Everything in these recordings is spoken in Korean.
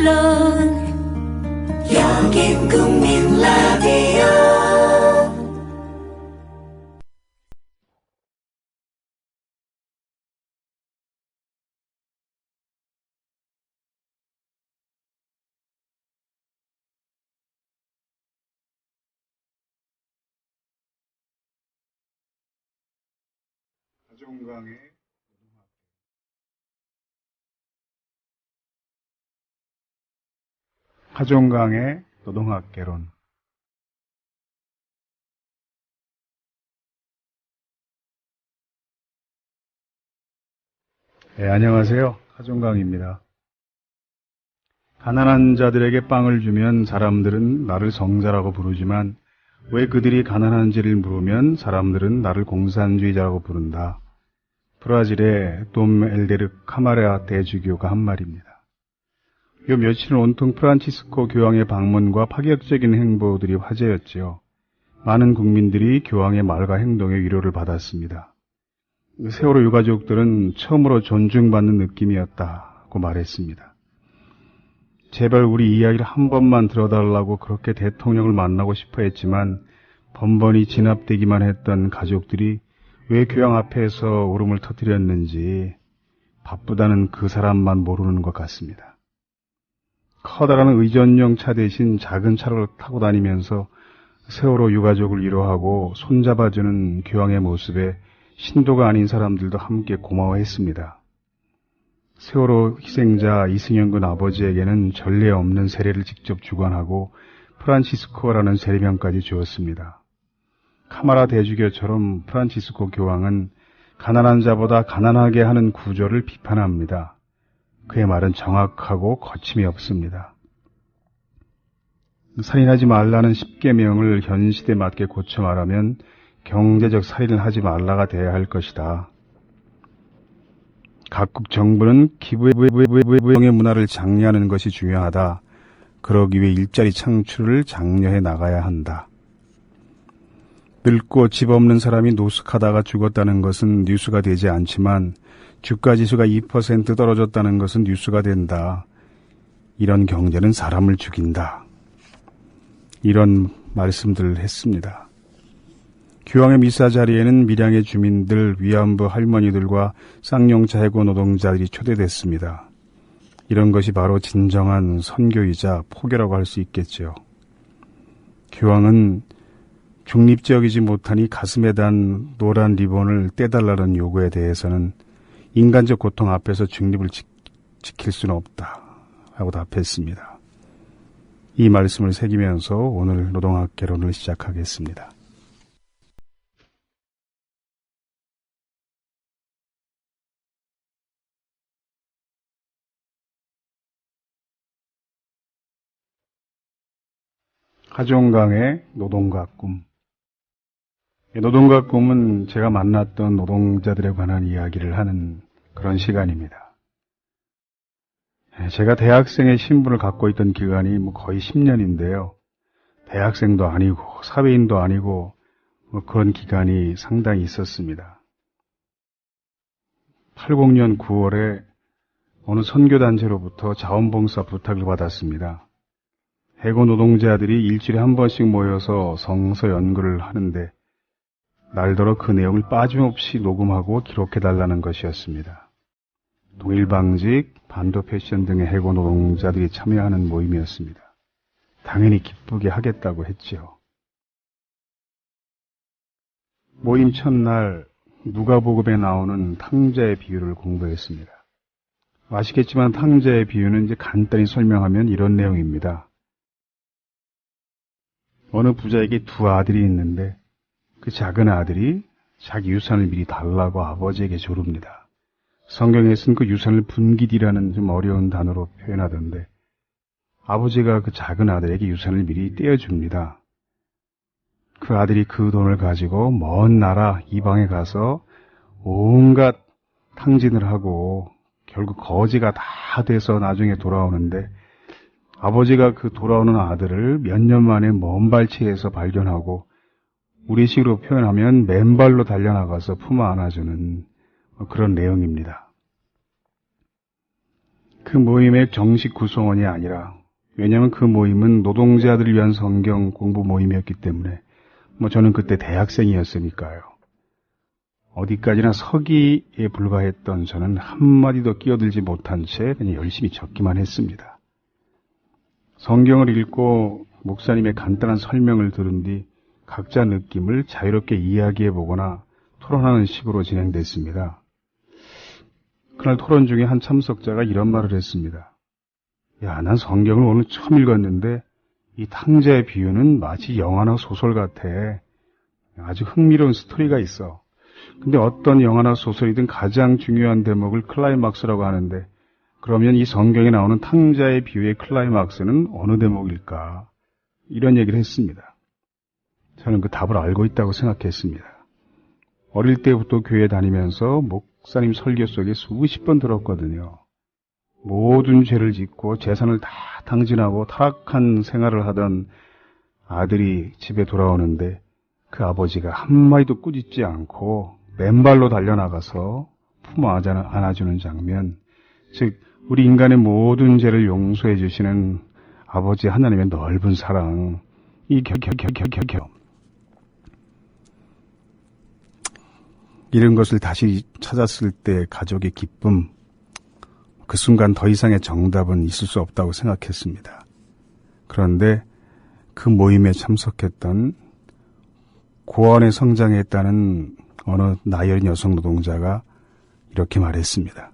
물론 여긴 국민 라디오. 하종강의 노동학개론. 네, 안녕하세요. 하종강입니다. 가난한 자들에게 빵을 주면 사람들은 나를 성자라고 부르지만 왜 그들이 가난한지를 물으면 사람들은 나를 공산주의자라고 부른다. 브라질의 돔 엘데르 카마레아 대주교가 한 말입니다. 요 며칠은 온통 프란치스코 교황의 방문과 파격적인 행보들이 화제였지요. 많은 국민들이 교황의 말과 행동에 위로를 받았습니다. 세월호 유가족들은 처음으로 존중받는 느낌이었다고 말했습니다. 제발 우리 이야기를 한 번만 들어달라고 그렇게 대통령을 만나고 싶어 했지만 번번이 진압되기만 했던 가족들이 왜 교황 앞에서 울음을 터뜨렸는지 바쁘다는 그 사람만 모르는 것 같습니다. 커다란 의전용 차 대신 작은 차를 타고 다니면서 세월호 유가족을 위로하고 손잡아주는 교황의 모습에 신도가 아닌 사람들도 함께 고마워했습니다. 세월호 희생자 이승영 군 아버지에게는 전례 없는 세례를 직접 주관하고 프란치스코라는 세례명까지 주었습니다. 카마라 대주교처럼 프란치스코 교황은 가난한 자보다 가난하게 하는 구조를 비판합니다. 그의 말은 정확하고 거침이 없습니다. 살인하지 말라는 10계명을 현 시대에 맞게 고쳐 말하면 경제적 살인을 하지 말라가 돼야 할 것이다. 각국 정부는 기부의 문화를 장려하는 것이 중요하다. 그러기 위해 일자리 창출을 장려해 나가야 한다. 늙고 집 없는 사람이 노숙하다가 죽었다는 것은 뉴스가 되지 않지만 주가지수가 2% 떨어졌다는 것은 뉴스가 된다. 이런 경제는 사람을 죽인다. 이런 말씀들을 했습니다. 교황의 미사 자리에는 밀양의 주민들, 위안부 할머니들과 쌍용차 해고 노동자들이 초대됐습니다. 이런 것이 바로 진정한 선교이자 포교라고 할 수 있겠죠. 교황은 중립적이지 못하니 가슴에 단 노란 리본을 떼달라는 요구에 대해서는 인간적 고통 앞에서 중립을 지킬 수는 없다 하고 답했습니다. 이 말씀을 새기면서 오늘 노동학 개론을 시작하겠습니다. 하종강의 노동과 꿈. 노동과 꿈은 제가 만났던 노동자들에 관한 이야기를 하는 그런 시간입니다. 제가 대학생의 신분을 갖고 있던 기간이 거의 10년인데요. 대학생도 아니고 사회인도 아니고 그런 기간이 상당히 있었습니다. 80년 9월에 어느 선교단체로부터 자원봉사 부탁을 받았습니다. 해고 노동자들이 일주일에 한 번씩 모여서 성서 연구를 하는데 날더러 그 내용을 빠짐없이 녹음하고 기록해달라는 것이었습니다. 동일방직, 반도 패션 등의 해고 노동자들이 참여하는 모임이었습니다. 당연히 기쁘게 하겠다고 했지요. 모임 첫날 누가복음에 나오는 탕자의 비유를 공부했습니다. 아시겠지만 탕자의 비유는 이제 간단히 설명하면 이런 내용입니다. 어느 부자에게 두 아들이 있는데 그 작은 아들이 자기 유산을 미리 달라고 아버지에게 조릅니다. 성경에서는 그 유산을 분기디라는 좀 어려운 단어로 표현하던데 아버지가 그 작은 아들에게 유산을 미리 떼어줍니다. 그 아들이 그 돈을 가지고 먼 나라 이방에 가서 온갖 탕진을 하고 결국 거지가 다 돼서 나중에 돌아오는데 아버지가 그 돌아오는 아들을 몇 년 만에 먼 발치에서 발견하고 우리식으로 표현하면 맨발로 달려나가서 품어 안아주는 그런 내용입니다. 그 그 모임의 정식 구성원이 아니라, 왜냐하면 그 모임은 노동자들을 위한 성경 공부 모임이었기 때문에 저는 그때 대학생이었으니까요. 어디까지나 서기에 불과했던 저는 한마디도 끼어들지 못한 채 그냥 열심히 적기만 했습니다. 성경을 읽고 목사님의 간단한 설명을 들은 뒤 각자 느낌을 자유롭게 이야기해보거나 토론하는 식으로 진행됐습니다. 그날 토론 중에 한 참석자가 이런 말을 했습니다. 야, 난 성경을 오늘 처음 읽었는데 이 탕자의 비유는 마치 영화나 소설 같아. 아주 흥미로운 스토리가 있어. 근데 어떤 영화나 소설이든 가장 중요한 대목을 클라이막스라고 하는데 그러면 이 성경에 나오는 탕자의 비유의 클라이막스는 어느 대목일까? 이런 얘기를 했습니다. 저는 그 답을 알고 있다고 생각했습니다. 어릴 때부터 교회 다니면서 목사님 설교 속에 수십 번 들었거든요. 모든 죄를 짓고 재산을 다 탕진하고 타락한 생활을 하던 아들이 집에 돌아오는데 그 아버지가 한마디도 꾸짖지 않고 맨발로 달려나가서 품어 안아주는 장면, 즉 우리 인간의 모든 죄를 용서해 주시는 아버지 하나님의 넓은 사랑, 이런 것을 다시 찾았을 때 가족의 기쁨, 그 순간 더 이상의 정답은 있을 수 없다고 생각했습니다. 그런데 그 모임에 참석했던 고아원에 성장했다는 어느 나이 어린 여성 노동자가 이렇게 말했습니다.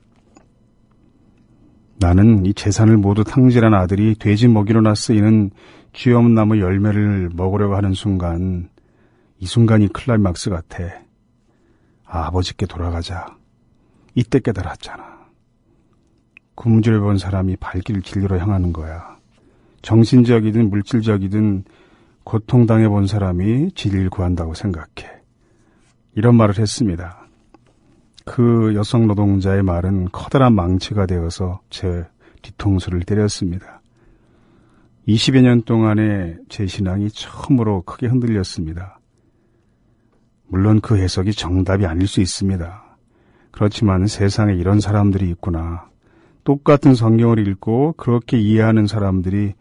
나는 이 재산을 모두 탕진한 아들이 돼지 먹이로나 쓰이는 쥐엄나무 열매를 먹으려고 하는 순간, 이 순간이 클라이막스 같아. 아버지께 돌아가자. 이때 깨달았잖아. 굶주려 본 사람이 발길 진리로 향하는 거야. 정신적이든 물질적이든 고통당해 본 사람이 진리를 구한다고 생각해. 이런 말을 했습니다. 그 여성 노동자의 말은 커다란 망치가 되어서 제 뒤통수를 때렸습니다. 20여 년 동안의 제 신앙이 처음으로 크게 흔들렸습니다. 물론 그 해석이 정답이 아닐 수 있습니다. 그렇지만 세상에 이런 사람들이 있구나. 똑같은 성경을 읽고 그렇게 이해하는 사람들이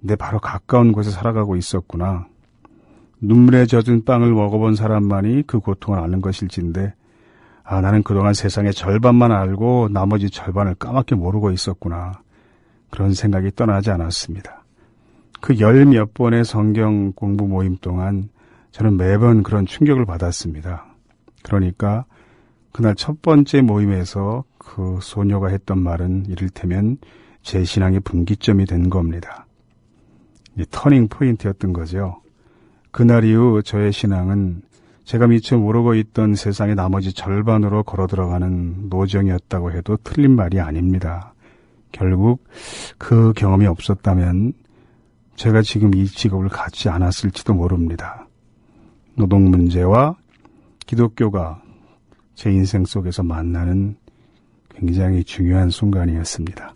내 바로 가까운 곳에 살아가고 있었구나. 눈물에 젖은 빵을 먹어본 사람만이 그 고통을 아는 것일진데 나는 그동안 세상의 절반만 알고 나머지 절반을 까맣게 모르고 있었구나. 그런 생각이 떠나지 않았습니다. 그 열 몇 번의 성경 공부 모임 동안 저는 매번 그런 충격을 받았습니다. 그러니까 그날 첫 번째 모임에서 그 소녀가 했던 말은 이를테면 제 신앙의 분기점이 된 겁니다. 터닝 포인트였던 거죠. 그날 이후 저의 신앙은 제가 미처 모르고 있던 세상의 나머지 절반으로 걸어 들어가는 노정이었다고 해도 틀린 말이 아닙니다. 결국 그 경험이 없었다면 제가 지금 이 직업을 갖지 않았을지도 모릅니다. 노동 문제와 기독교가 제 인생 속에서 만나는 굉장히 중요한 순간이었습니다.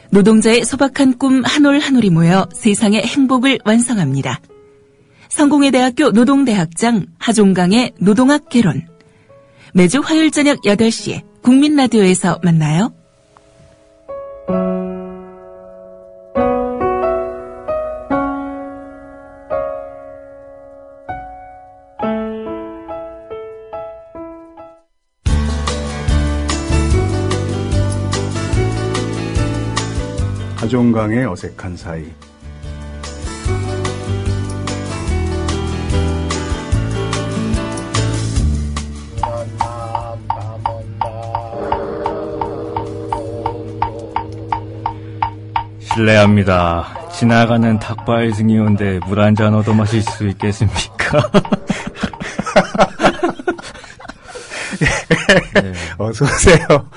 노동자의 소박한 꿈 한 올 한 올이 모여 세상의 행복을 완성합니다. 성공회 대학교 노동대학장 하종강의 노동학 개론. 매주 화요일 저녁 8시에 국민라디오에서 만나요. 하종강의 어색한 사이. 실례합니다. 지나가는 닭발 승이온데 물 한 잔 얻어 마실 수 있겠습니까? 네. 어서 오세요.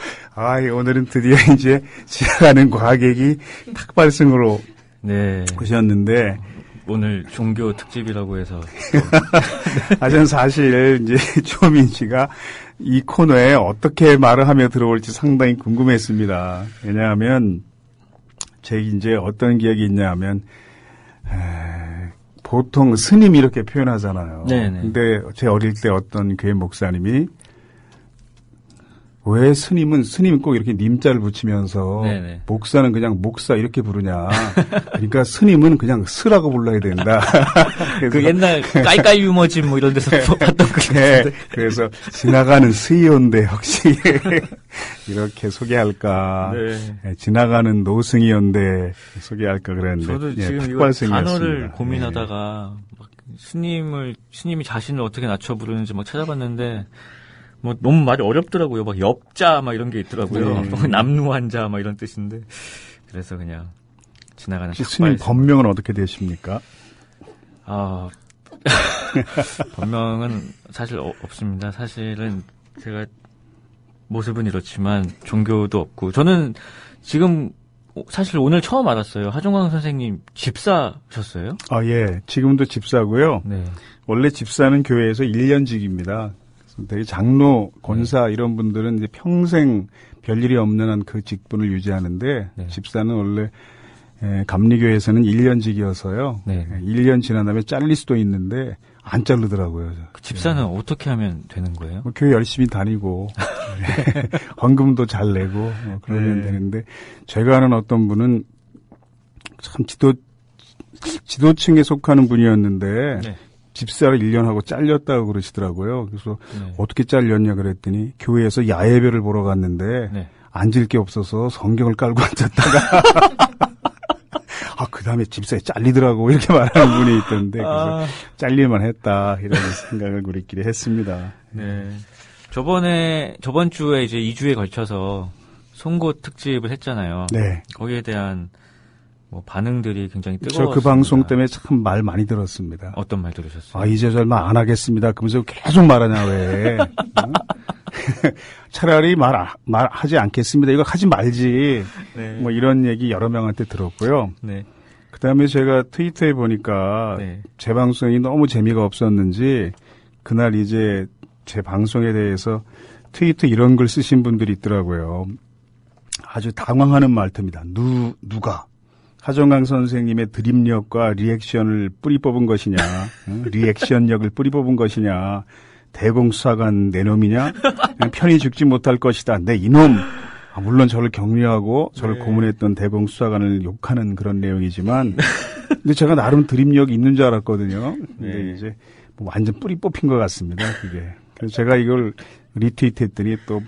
오늘은 드디어 이제 지나가는 과객이 탁발승으로 네. 오셨는데 오늘 종교 특집이라고 해서 저는 사실 이제 조민 씨가 이 코너에 어떻게 말을 하며 들어올지 상당히 궁금했습니다. 왜냐하면 제 이제 어떤 기억이 있냐면 보통 스님 이렇게 표현하잖아요. 네네. 근데 제 어릴 때 어떤 교회 목사님이 왜 스님 꼭 이렇게 님자를 붙이면서 네네. 목사는 그냥 목사 이렇게 부르냐. 그러니까 스님은 그냥 스라고 불러야 된다. 그 옛날 깔깔 유머집 뭐 이런 데서 봤던 거 네, 같은데. 그래서 지나가는 스이온데 혹시 이렇게 소개할까. 네. 지나가는 노승이온데 소개할까 그랬는데. 저도 예, 지금 이거 탁발승이었습니다. 단어를 고민하다가 막 스님이 자신을 어떻게 낮춰 부르는지 막 찾아봤는데 뭐 너무 말이 어렵더라고요. 막 엽자 막 이런 게 있더라고요. 네. 남루한자 막 이런 뜻인데 그래서 그냥 지나가는 혹시 스님 탁발승. 법명은 어떻게 되십니까? 아 본명은 사실 없습니다. 사실은 제가 모습은 이렇지만 종교도 없고 저는 지금 사실 오늘 처음 알았어요. 하종강 선생님 집사셨어요? 아, 예. 지금도 집사고요. 네. 원래 집사는 교회에서 1년직입니다. 되게 장로, 권사 이런 분들은 이제 평생 별일이 없는 한 그 직분을 유지하는데 네. 집사는 원래 감리교회에서는 1년직이어서요. 네. 1년 지난 다음에 잘릴 수도 있는데 안 자르더라고요. 그 집사는 어떻게 하면 되는 거예요? 뭐 교회 열심히 다니고 헌금도 잘 내고 그러면 네. 되는데 제가 아는 어떤 분은 참 지도층에 속하는 분이었는데 네. 집사를 1년 하고 잘렸다고 그러시더라고요. 그래서 네. 어떻게 잘렸냐 그랬더니 교회에서 야외배를 보러 갔는데 네. 앉을 게 없어서 성경을 깔고 앉았다가 아, 그 다음에 집사에 잘리더라고 이렇게 말하는 분이 있던데 그래서 잘릴만 했다 이런 생각을 우리끼리 했습니다. 네. 저번 주에 이제 2주에 걸쳐서 송곳 특집을 했잖아요. 네. 거기에 대한 뭐 반응들이 굉장히 저 뜨거웠습니다. 그 방송 때문에 참 말 많이 들었습니다. 어떤 말 들으셨어요? 아, 이제 설마 안 하겠습니다. 그러면서 계속 말하냐, 왜. 응? 차라리 말하지 않겠습니다. 이거 하지 말지. 네. 뭐 이런 얘기 여러 명한테 들었고요. 네. 그 다음에 제가 트위터에 보니까 네. 제 방송이 너무 재미가 없었는지 그날 이제 제 방송에 대해서 트위터 이런 글 쓰신 분들이 있더라고요. 아주 당황하는 말투입니다. 누가? 하종강 선생님의 드립력과 리액션을 뿌리 뽑은 것이냐, 리액션력을 뿌리 뽑은 것이냐, 대공수사관 내 놈이냐, 그냥 편히 죽지 못할 것이다. 내 이놈. 아, 물론 저를 격려하고 저를 네. 고문했던 대공수사관을 욕하는 그런 내용이지만, 근데 제가 나름 드립력이 있는 줄 알았거든요. 근데 네. 이제 뭐 완전 뿌리 뽑힌 것 같습니다. 그게. 그래서 제가 이걸 리트윗했더니 또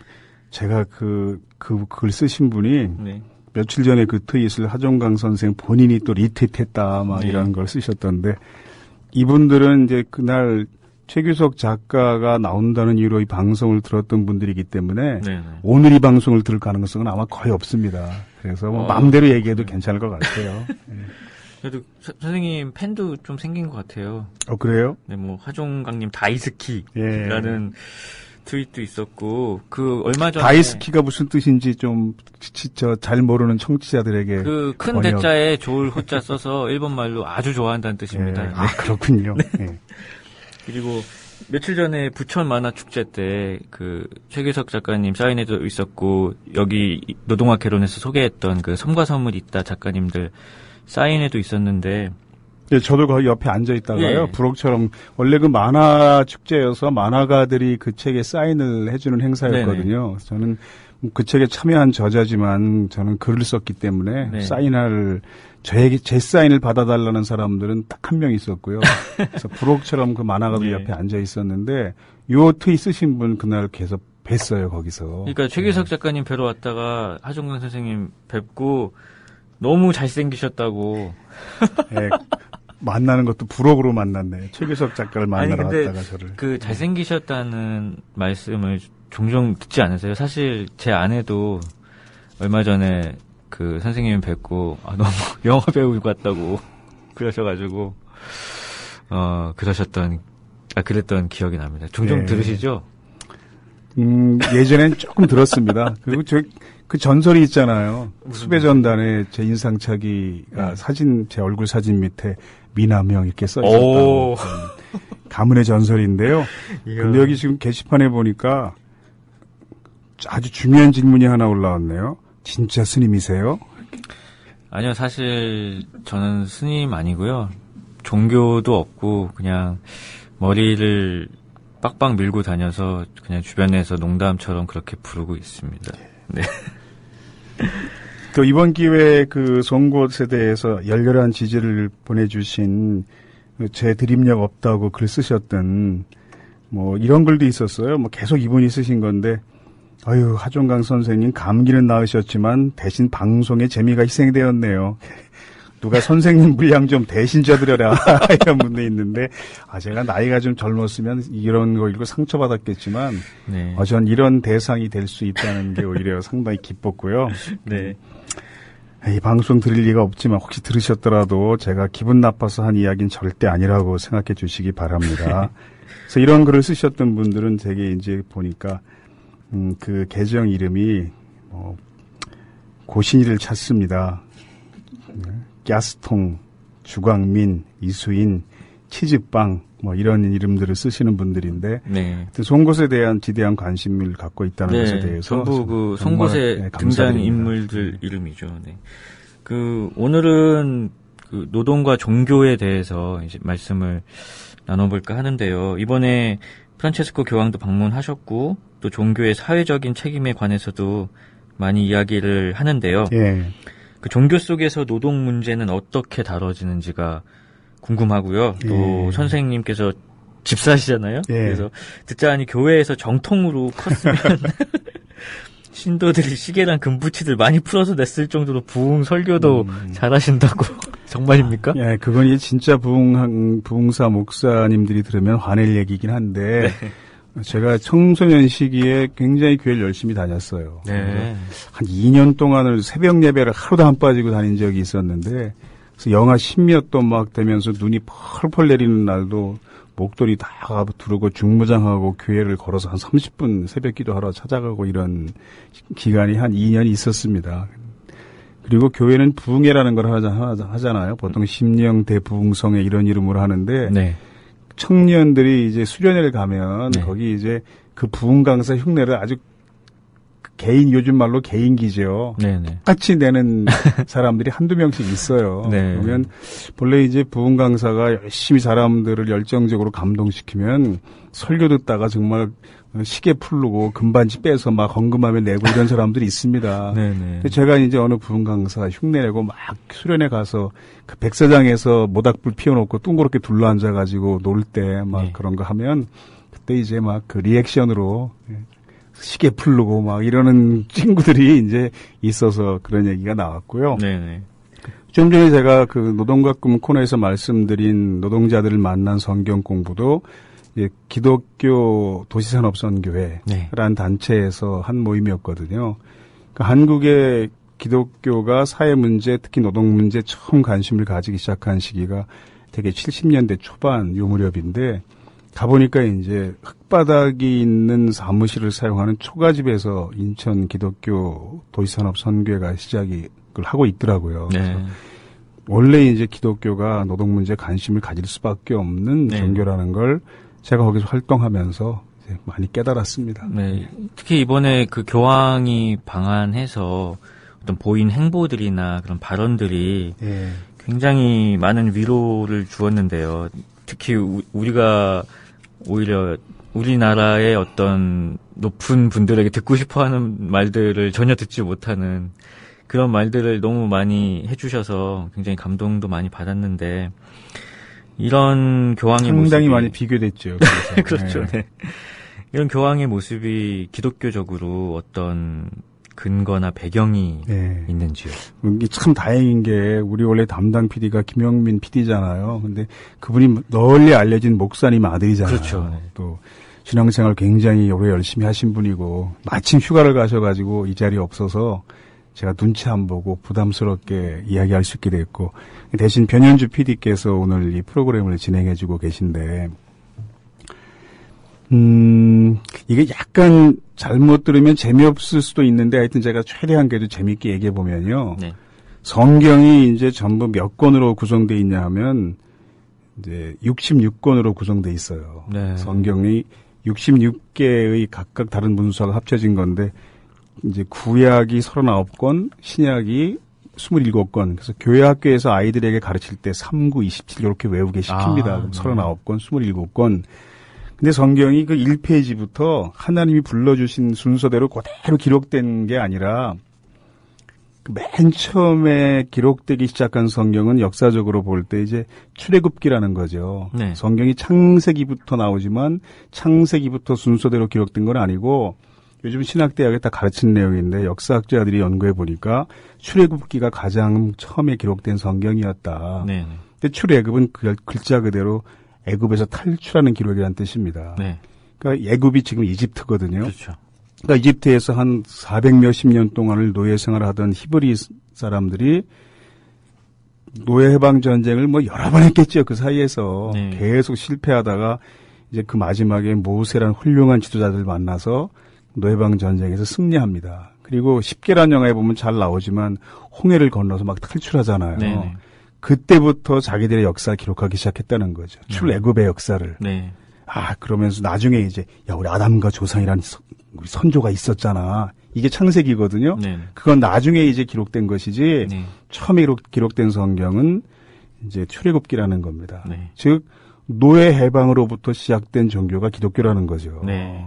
제가 그 글 쓰신 분이 네. 며칠 전에 그 트윗을 하종강 선생 본인이 또 리트윗했다 막 네. 이런 걸 쓰셨던데 이분들은 이제 그날 최규석 작가가 나온다는 이유로 이 방송을 들었던 분들이기 때문에 네. 오늘 이 방송을 들을 가능성은 아마 거의 없습니다. 그래서 뭐 마음대로 얘기해도 괜찮을 것 같아요. 그래도 선생님 팬도 좀 생긴 것 같아요. 그래요? 네, 뭐 하종강님 다이스키라는 예. 트윗도 있었고 그 얼마 전에 다이스키가 무슨 뜻인지 좀 잘 모르는 청취자들에게 그 큰 번역. 대자에 좋을 호자 써서 일본 말로 아주 좋아한다는 뜻입니다. 예. 네. 아, 그렇군요. 예. 그리고 며칠 전에 부천 만화 축제 때 그 최규석 작가님 사인회도 있었고 여기 노동학 개론에서 소개했던 그 섬과 섬을 잇다 작가님들 사인회도 있었는데 예, 저도 거기 옆에 앉아 있다가요. 예. 부록처럼 원래 그 만화 축제여서 만화가들이 그 책에 사인을 해주는 행사였거든요. 저는 그 책에 참여한 저자지만 저는 글을 썼기 때문에 네. 사인할 제 사인을 받아달라는 사람들은 딱 한 명 있었고요. 그래서 부록처럼 그 만화가들 네. 옆에 앉아 있었는데 요 트윗 쓰신 분 그날 계속 뵀어요 거기서. 그러니까 최규석 작가님 뵈러 왔다가 하종강 선생님 뵙고 너무 잘생기셨다고. 예, 만나는 것도 부록으로 만났네. 최규석 작가를 만나러 근데 왔다가 저를. 그 잘생기셨다는 말씀을 종종 듣지 않으세요? 사실 제 아내도 얼마 전에 그 선생님 뵙고 너무 영화 배우 같다고 그러셔가지고 그랬던 기억이 납니다. 종종 네. 들으시죠? 예전엔 조금 들었습니다. 그리고 그 전설이 있잖아요. 수배전단에 제 인상착의가 제 얼굴 사진 밑에 미남형 이렇게 써있었다고. 가문의 전설인데요. 근데 여기 지금 게시판에 보니까 아주 중요한 질문이 하나 올라왔네요. 진짜 스님이세요? 아니요, 사실 저는 스님 아니고요. 종교도 없고 그냥 머리를 빡빡 밀고 다녀서 그냥 주변에서 농담처럼 그렇게 부르고 있습니다. 네. 또 이번 기회에 그 송곳에 대해서 열렬한 지지를 보내주신 제 드립력 없다고 글 쓰셨던 뭐 이런 글도 있었어요. 뭐 계속 이분이 쓰신 건데 아유 하종강 선생님 감기는 나으셨지만 대신 방송의 재미가 희생되었네요. 누가 선생님 분량 좀 대신 져드려라 이런 분도 있는데 제가 나이가 좀 젊었으면 이런 거 읽고 상처받았겠지만 네. 전 이런 대상이 될 수 있다는 게 오히려 상당히 기뻤고요. 네. 이 방송 들을 리가 없지만 혹시 들으셨더라도 제가 기분 나빠서 한 이야기는 절대 아니라고 생각해 주시기 바랍니다. 그래서 이런 글을 쓰셨던 분들은 되게 이제 보니까 그 계정 이름이 고신이를 찾습니다. 가스통, 주광민, 이수인, 치즈빵 뭐 이런 이름들을 쓰시는 분들인데 네. 송곳에 대한 지대한 관심을 갖고 있다는 것에 대해서 전부 그 송곳의 등장 인물들 이름이죠. 네. 오늘은 그 노동과 종교에 대해서 이제 말씀을 나눠볼까 하는데요. 이번에 프란체스코 교황도 방문하셨고 또 종교의 사회적인 책임에 관해서도 많이 이야기를 하는데요. 예. 그 종교 속에서 노동 문제는 어떻게 다뤄지는지가 궁금하고요. 또 선생님께서 집사시잖아요. 예. 그래서 듣자하니 교회에서 정통으로 컸으면 신도들이 시계랑 금붙이들 많이 풀어서 냈을 정도로 부흥 설교도 잘하신다고. 정말입니까? 예, 그건 진짜 부흥사 목사님들이 들으면 화낼 얘기긴 한데 제가 청소년 시기에 굉장히 교회를 열심히 다녔어요. 네. 한 2년 동안을 새벽 예배를 하루도 안 빠지고 다닌 적이 있었는데 그래서 영하 10몇 도 막 되면서 눈이 펄펄 내리는 날도 목도리 다 두르고 중무장하고 교회를 걸어서 한 30분 새벽 기도하러 찾아가고 이런 기간이 한 2년 있었습니다. 그리고 교회는 부흥회라는 걸 하잖아요. 보통 심령 대부흥성회 이런 이름으로 하는데 네. 청년들이 이제 수련회를 가면 네. 거기 이제 그 부흥 강사 흉내를 아주 개인 요즘 말로 개인기죠. 네네. 똑같이 내는 사람들이 한두 명씩 있어요. 네. 그러면 본래 이제 부흥 강사가 열심히 사람들을 열정적으로 감동시키면 설교 듣다가 정말 시계 풀르고 금반지 빼서 막 헌금하며 내고 이런 사람들이 있습니다. 네네. 근데 제가 이제 어느 부흥 강사 흉내내고 막 수련회 가서 그 백사장에서 모닥불 피워놓고 둥그렇게 둘러앉아가지고 놀 때 막 네. 그런 거 하면 그때 이제 막 그 리액션으로 시계 풀르고 막 이러는 친구들이 이제 있어서 그런 얘기가 나왔고요. 네네. 좀 전에 제가 그 노동과 꿈 코너에서 말씀드린 노동자들을 만난 성경 공부도 이제 기독교 도시산업선교회라는 네. 단체에서 한 모임이었거든요. 그러니까 한국의 기독교가 사회 문제, 특히 노동 문제에 처음 관심을 가지기 시작한 시기가 되게 70년대 초반 요 무렵인데 가보니까 이제 흙바닥이 있는 사무실을 사용하는 초가집에서 인천 기독교 도시산업선교회가 시작을 하고 있더라고요. 네. 그래서 원래 이제 기독교가 노동 문제에 관심을 가질 수밖에 없는 네. 종교라는 걸 제가 거기서 활동하면서 이제 많이 깨달았습니다. 네. 특히 이번에 그 교황이 방한해서 어떤 보인 행보들이나 그런 발언들이 예. 굉장히 많은 위로를 주었는데요. 특히 우리가 오히려 우리나라의 어떤 높은 분들에게 듣고 싶어하는 말들을 전혀 듣지 못하는 그런 말들을 너무 많이 해주셔서 굉장히 감동도 많이 받았는데 이런 교황의 상당히 모습이 많이 비교됐죠. 그렇죠. 네. 이런 교황의 모습이 기독교적으로 어떤 근거나 배경이 네. 있는지요? 이게 참 다행인 게 우리 원래 담당 PD가 김영민 PD잖아요. 근데 그분이 널리 알려진 목사님 아들이잖아요. 그렇죠. 네. 또 신앙생활 굉장히 오래 열심히 하신 분이고 마침 휴가를 가셔가지고 이 자리에 없어서 제가 눈치 안 보고 부담스럽게 이야기할 수 있게 됐고 대신 변현주 PD께서 오늘 이 프로그램을 진행해주고 계신데 이게 약간 잘못 들으면 재미없을 수도 있는데 하여튼 제가 최대한 그래도 재미있게 얘기해 보면요. 네. 성경이 이제 전부 몇 권으로 구성되어 있냐 하면 이제 66권으로 구성되어 있어요. 네. 성경이 66개의 각각 다른 문서가 합쳐진 건데 이제 구약이 39권, 신약이 27건. 그래서 교회 학교에서 아이들에게 가르칠 때 3, 9, 27 이렇게 외우게 시킵니다. 39건, 27건. 근데 성경이 그 1페이지부터 하나님이 불러주신 순서대로 그대로 기록된 게 아니라 맨 처음에 기록되기 시작한 성경은 역사적으로 볼 때 이제 출애굽기라는 거죠. 네. 성경이 창세기부터 나오지만 창세기부터 순서대로 기록된 건 아니고 요즘 신학대학에 다 가르치는 내용인데 역사학자들이 연구해 보니까 출애굽기가 가장 처음에 기록된 성경이었다. 네. 근데 출애굽은 그 글자 그대로 애굽에서 탈출하는 기록이라는 뜻입니다. 네. 그러니까 애굽이 지금 이집트거든요. 그렇죠. 그러니까 이집트에서 한 400몇십 년 동안을 노예 생활을 하던 히브리 사람들이 노예 해방 전쟁을 뭐 여러 번 했겠죠. 그 사이에서 네. 계속 실패하다가 이제 그 마지막에 모세라는 훌륭한 지도자들 만나서 노예 해방 전쟁에서 승리합니다. 그리고 10개란 영화에 보면 잘 나오지만 홍해를 건너서 막 탈출하잖아요. 네. 그때부터 자기들의 역사를 기록하기 시작했다는 거죠. 출애굽의 역사를. 네. 아, 그러면서 나중에 이제 야, 우리 아담과 조상이라는 우리 선조가 있었잖아. 이게 창세기거든요. 네. 그건 나중에 이제 기록된 것이지 네. 처음에 기록된 성경은 이제 출애굽기라는 겁니다. 네. 즉 노예 해방으로부터 시작된 종교가 기독교라는 거죠. 네.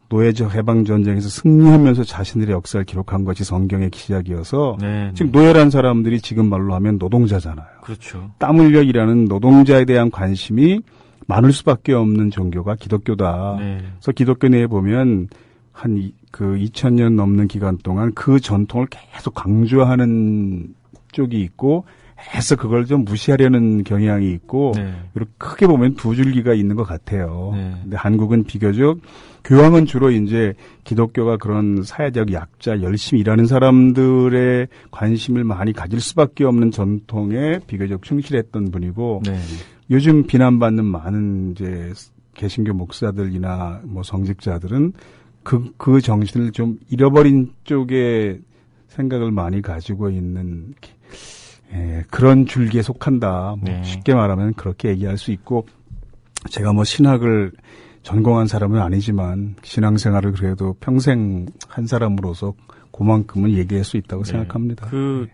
노예적 해방 전쟁에서 승리하면서 자신들의 역사를 기록한 것이 성경의 시작이어서 네. 즉 노예란 사람들이 지금 말로 하면 노동자잖아요. 그렇죠. 땀 흘려 일하는 노동자에 대한 관심이 많을 수밖에 없는 종교가 기독교다. 네. 그래서 기독교 내에 보면 한 그 2000년 넘는 기간 동안 그 전통을 계속 강조하는 쪽이 있고 해서 그걸 좀 무시하려는 경향이 있고 네. 이렇게 크게 보면 두 줄기가 있는 것 같아요. 네. 근데 한국은 비교적 교황은 주로 이제 기독교가 그런 사회적 약자, 열심히 일하는 사람들의 관심을 많이 가질 수밖에 없는 전통에 비교적 충실했던 분이고 네. 요즘 비난받는 많은 이제 개신교 목사들이나 뭐 성직자들은 그 정신을 좀 잃어버린 쪽에 생각을 많이 가지고 있는 그런 줄기에 속한다. 뭐 네. 쉽게 말하면 그렇게 얘기할 수 있고 제가 뭐 신학을 전공한 사람은 아니지만 신앙생활을 그래도 평생 한 사람으로서 그만큼은 얘기할 수 있다고 네. 생각합니다. 그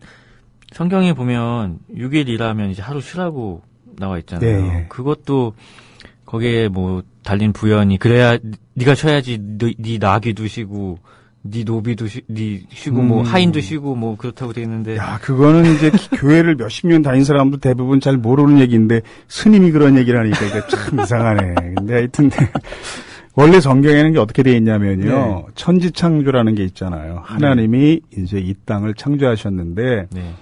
성경에 보면 6일 일하면 이제 하루 쉬라고 나와 있잖아요. 네. 그것도 거기에 뭐 달린 부연이 그래야 네가 쉬어야지 네 나귀도 쉬고 네 노비도 쉬고 뭐 하인도 쉬고 뭐 그렇다고 돼 있는데 야, 그거는 이제 교회를 몇십 년 다닌 사람도 대부분 잘 모르는 얘기인데 스님이 그런 얘기를 하니까 이게 참 이상하네. 근데 하여튼 원래 성경에는 게 어떻게 돼 있냐면요. 네. 천지창조라는 게 있잖아요. 하나님이 이제 이 땅을 창조하셨는데 네.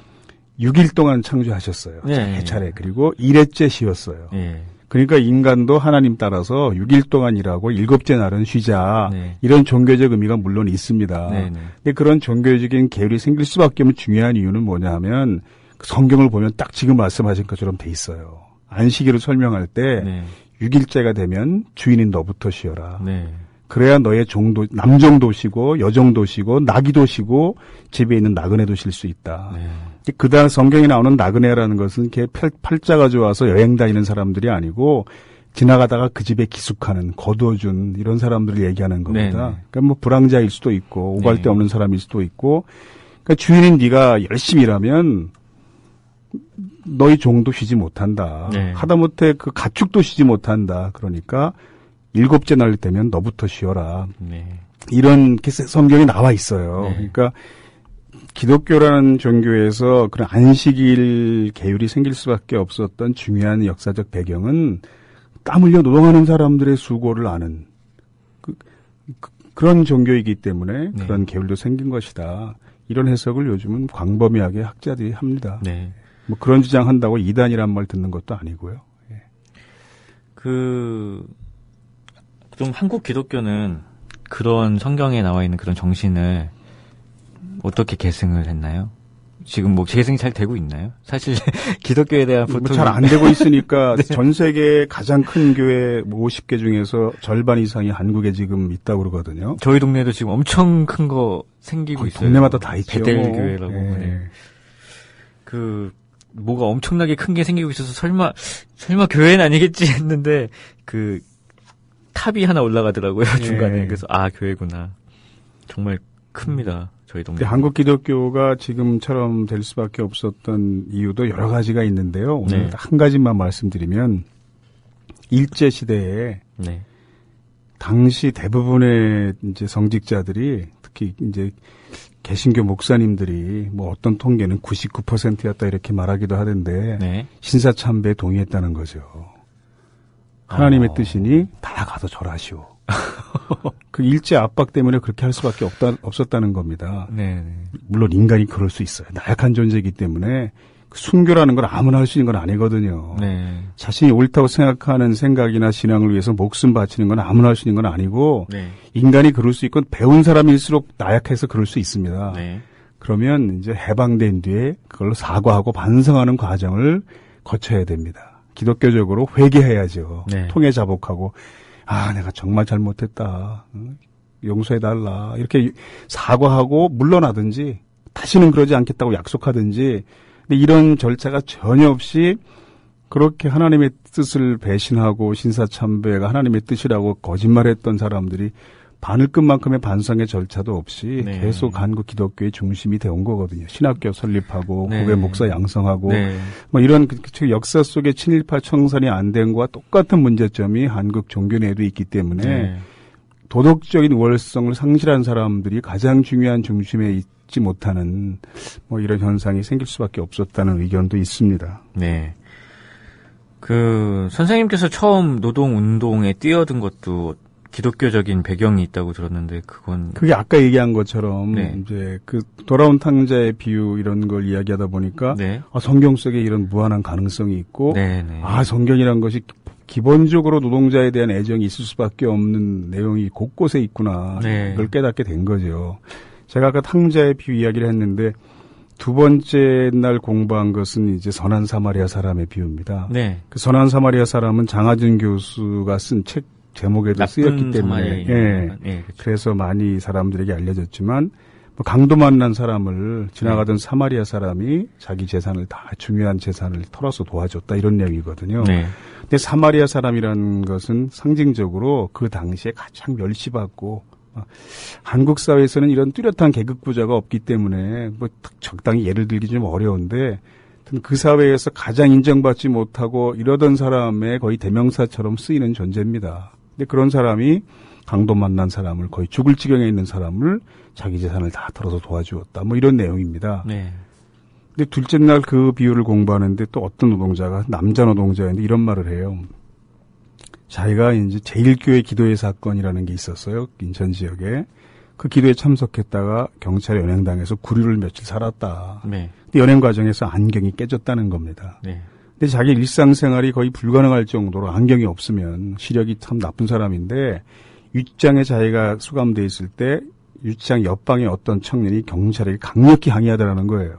6일 동안 창조하셨어요. 네. 차례. 그리고 1회째 쉬었어요. 예. 그러니까 인간도 하나님 따라서 6일 동안 일하고 7째 날은 쉬자. 네. 이런 종교적 의미가 물론 있습니다. 네, 네. 근데 그런 종교적인 계율이 생길 수밖에 없는 중요한 이유는 뭐냐 하면 성경을 보면 딱 지금 말씀하신 것처럼 돼 있어요. 안식일을 설명할 때 네. 6일째가 되면 주인인 너부터 쉬어라. 네. 그래야 너의 종도, 남종도 쉬고 여종도 쉬고 나귀도 쉬고 집에 있는 나그네도 쉴 수 있다. 네. 그다음 성경에 나오는 나그네라는 것은 이렇게 팔자가 좋아서 여행 다니는 사람들이 아니고 지나가다가 그 집에 기숙하는 거두어준 이런 사람들을 얘기하는 겁니다. 네네. 그러니까 뭐 불황자일 수도 있고 오갈 네. 데 없는 사람일 수도 있고 그러니까 주인인 네가 열심히 일하면 너희 종도 쉬지 못한다. 네. 하다못해 그 가축도 쉬지 못한다. 그러니까 7째 날 되면 너부터 쉬어라. 네. 이런 성경이 나와 있어요. 네. 그러니까 기독교라는 종교에서 그런 안식일 계율이 생길 수밖에 없었던 중요한 역사적 배경은 땀 흘려 노동하는 사람들의 수고를 아는 그런 종교이기 때문에 네. 그런 계율도 생긴 것이다. 이런 해석을 요즘은 광범위하게 학자들이 합니다. 네. 뭐 그런 주장한다고 이단이란 말 듣는 것도 아니고요. 예. 좀 한국 기독교는 그런 성경에 나와 있는 그런 정신을 어떻게 계승을 했나요? 지금 뭐 계승이 잘 되고 있나요? 사실 기독교에 대한 보통 잘 안 되고 있으니까 전 세계 가장 큰 교회 50개 중에서 절반 이상이 한국에 지금 있다고 그러거든요. 저희 동네도 지금 엄청 큰 거 생기고 있어요. 동네마다 다 있죠. 베델 교회라고. 예. 네. 뭐가 엄청나게 큰 게 생기고 있어서 설마 교회는 아니겠지 했는데 탑이 하나 올라가더라고요, 중간에. 예. 그래서 교회구나. 정말 큽니다. 저희 동네. 근데 한국 기독교가 지금처럼 될 수밖에 없었던 이유도 여러 가지가 있는데요. 오늘 네. 한 가지만 말씀드리면 일제 시대에 네. 당시 대부분의 이제 성직자들이 특히 이제 개신교 목사님들이 뭐 어떤 통계는 99%였다 이렇게 말하기도 하던데 네. 신사참배에 동의했다는 거죠. 하나님의 뜻이니 다 가서 절하시오. 그 일제 압박 때문에 그렇게 할 수밖에 없었다는 겁니다. 네. 물론 인간이 그럴 수 있어요. 나약한 존재이기 때문에 그 순교라는 걸 아무나 할 수 있는 건 아니거든요. 네. 자신이 옳다고 생각하는 생각이나 신앙을 위해서 목숨 바치는 건 아무나 할 수 있는 건 아니고 네. 인간이 그럴 수 있고 배운 사람일수록 나약해서 그럴 수 있습니다. 네. 그러면 이제 해방된 뒤에 그걸로 사과하고 반성하는 과정을 거쳐야 됩니다. 기독교적으로 회개해야죠. 네. 통해 자복하고 내가 정말 잘못했다. 용서해달라. 이렇게 사과하고 물러나든지 다시는 그러지 않겠다고 약속하든지 근데 이런 절차가 전혀 없이 그렇게 하나님의 뜻을 배신하고 신사참배가 하나님의 뜻이라고 거짓말했던 사람들이 바늘끝만큼의 반성의 절차도 없이 네. 계속 한국 기독교의 중심이 되온 거거든요. 신학교 설립하고 네. 후배 목사 양성하고 네. 뭐 이런 역사 속에 친일파 청산이 안 된 거와 똑같은 문제점이 한국 종교 내에도 있기 때문에 네. 도덕적인 우월성을 상실한 사람들이 가장 중요한 중심에 있지 못하는 뭐 이런 현상이 생길 수밖에 없었다는 의견도 있습니다. 네. 선생님께서 처음 노동운동에 뛰어든 것도 기독교적인 배경이 있다고 들었는데, 그게 아까 얘기한 것처럼, 네. 이제 돌아온 탕자의 비유 이런 걸 이야기하다 보니까, 네. 성경 속에 이런 무한한 가능성이 있고, 네, 네. 성경이란 것이 기본적으로 노동자에 대한 애정이 있을 수밖에 없는 내용이 곳곳에 있구나. 네. 이걸 깨닫게 된 거죠. 제가 아까 탕자의 비유 이야기를 했는데, 두 번째 날 공부한 것은 이제 선한 사마리아 사람의 비유입니다. 네. 그 선한 사마리아 사람은 장하준 교수가 쓴 책 제목에도 쓰였기 때문에, 그렇죠. 그래서 많이 사람들에게 알려졌지만, 강도 만난 사람을 지나가던 사마리아 사람이 자기 재산을 다 중요한 재산을 털어서 도와줬다 이런 내용이거든요. 네. 근데 사마리아 사람이라는 것은 상징적으로 그 당시에 가장 멸시받고 한국 사회에서는 이런 뚜렷한 계급 구조가 없기 때문에 적당히 예를 들기 좀 어려운데 그 사회에서 가장 인정받지 못하고 이러던 사람의 거의 대명사처럼 쓰이는 존재입니다. 근데 그런 사람이 강도 만난 사람을 거의 죽을 지경에 있는 사람을 자기 재산을 다 털어서 도와주었다. 뭐 이런 내용입니다. 네. 근데 둘째 날 그 비유를 공부하는데 또 어떤 노동자가 남자 노동자인데 이런 말을 해요. 자기가 이제 제1교회 기도회 사건이라는 게 있었어요. 인천 지역에. 그 기도에 참석했다가 경찰에 연행당해서 구류를 며칠 살았다. 네. 근데 연행 과정에서 안경이 깨졌다는 겁니다. 네. 근데 자기 일상생활이 거의 불가능할 정도로 안경이 없으면 시력이 참 나쁜 사람인데 유치장에 자기가 수감돼 있을 때 유치장 옆방에 어떤 청년이 경찰에 강력히 항의하더라는 거예요.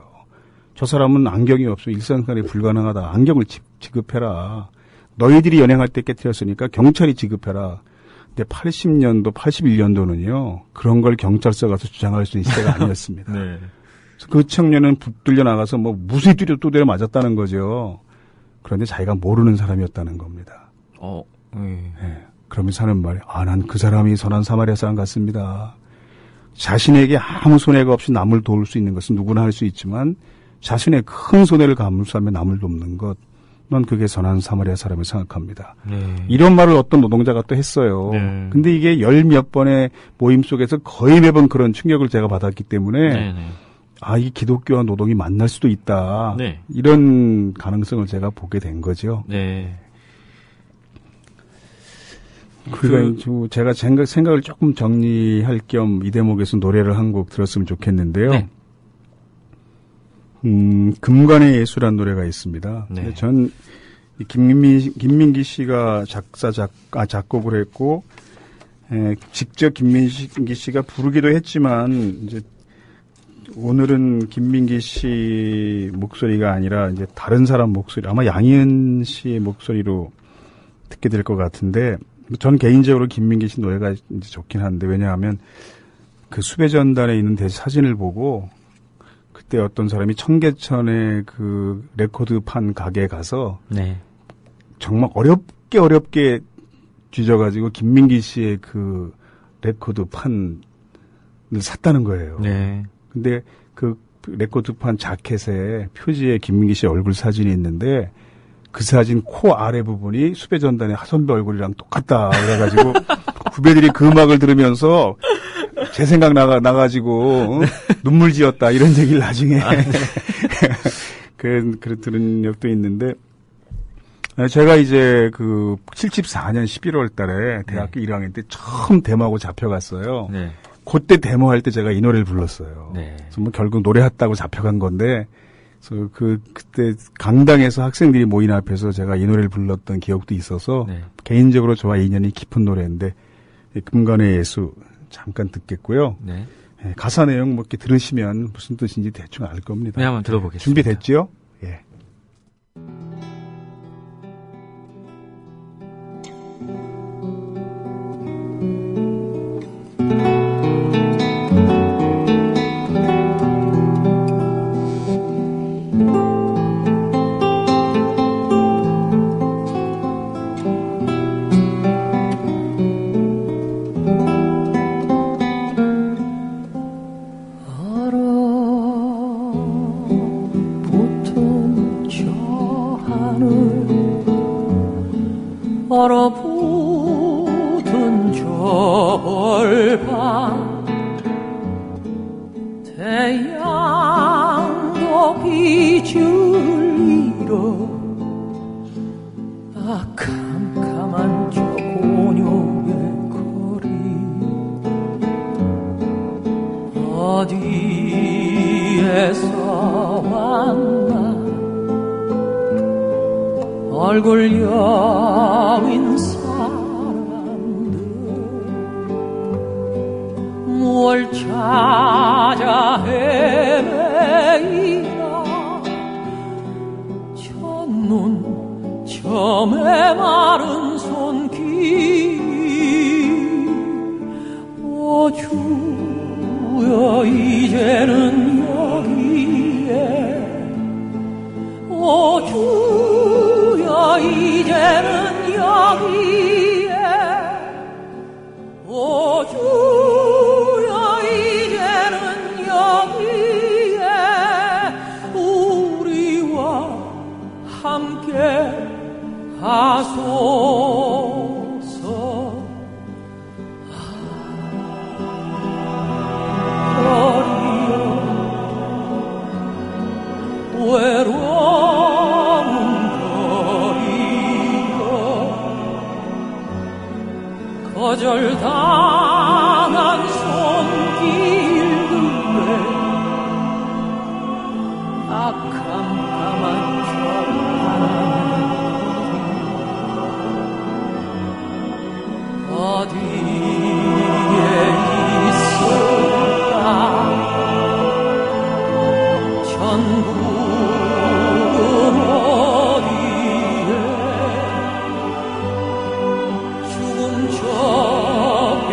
저 사람은 안경이 없어 일상생활이 불가능하다. 안경을 지급해라. 너희들이 연행할 때 깨뜨렸으니까 경찰이 지급해라. 근데 80년도, 81년도는요. 그런 걸 경찰서 가서 주장할 수 있는 시대가 아니었습니다. 네. 그래서 그 청년은 붙들려 나가서 무수히 두드려 맞았다는 거죠. 그런데 자기가 모르는 사람이었다는 겁니다. 네. 그러면서 하는 말이 난 그 사람이 선한 사마리아 사람 같습니다. 자신에게 아무 손해가 없이 남을 도울 수 있는 것은 누구나 할 수 있지만 자신의 큰 손해를 감수하며 남을 돕는 것, 난 그게 선한 사마리아 사람을 생각합니다. 네. 이런 말을 어떤 노동자가 또 했어요. 네. 근데 이게 열 몇 번의 모임 속에서 거의 매번 그런 충격을 제가 받았기 때문에 네, 네. 이 기독교와 노동이 만날 수도 있다. 네. 이런 가능성을 제가 보게 된 거죠. 네. 그러니까 제가 생각을 조금 정리할 겸 이 대목에서 노래를 한 곡 들었으면 좋겠는데요. 네. 금관의 예수란 노래가 있습니다. 네. 전 김민기 씨가 작곡을 했고 직접 김민기 씨가 부르기도 했지만 이제 오늘은 김민기 씨 목소리가 아니라 이제 다른 사람 목소리, 아마 양희은 씨의 목소리로 듣게 될 것 같은데 전 개인적으로 김민기 씨 노래가 이제 좋긴 한데 왜냐하면 그 수배전단에 있는 사진을 보고 그때 어떤 사람이 청계천에 그 레코드판 가게에 가서 네. 정말 어렵게 뒤져가지고 김민기 씨의 그 레코드판을 샀다는 거예요. 네. 근데 그 레코드판 자켓에 표지에 김민기 씨 얼굴 사진이 있는데 그 사진 코 아래 부분이 수배전단의 하선배 얼굴이랑 똑같다 그래가지고 후배들이 그 음악을 들으면서 제 생각 나가지고 눈물 지었다 이런 얘기를 나중에 그 들은 적도 있는데 제가 이제 그 74년 11월 달에 대학교 1학년 때 처음 데모하고 잡혀갔어요. 네. 그때 데모할 때 제가 이 노래를 불렀어요. 네. 그래서 뭐 결국 노래했다고 잡혀간 건데 그래서 그때 강당에서 학생들이 모인 앞에서 제가 이 노래를 불렀던 기억도 있어서 네. 개인적으로 저와 인연이 깊은 노래인데 금관의 예수 잠깐 듣겠고요. 네. 예, 가사 내용 뭐 이렇게 들으시면 무슨 뜻인지 대충 알 겁니다. 네, 한번 들어보겠습니다. 준비됐죠? 예. 얼어붙은 저 벌방 태양도 빛을 잃어 캄캄한 저 곤욕의 거리 어디에서 왔나 얼굴 여윈 사람들 무얼 찾아 헤매이나 첫눈 저 메마른 손길 오 주여 이제는 여기에 오 주여 이제는 여기에 오 주여 이제는 여기에 우리와 함께 하소서 거리여 외로운 거절당한 손길들에 캄캄한 저 바람에 어디에 있을까 천국은 어디에 죽음 저변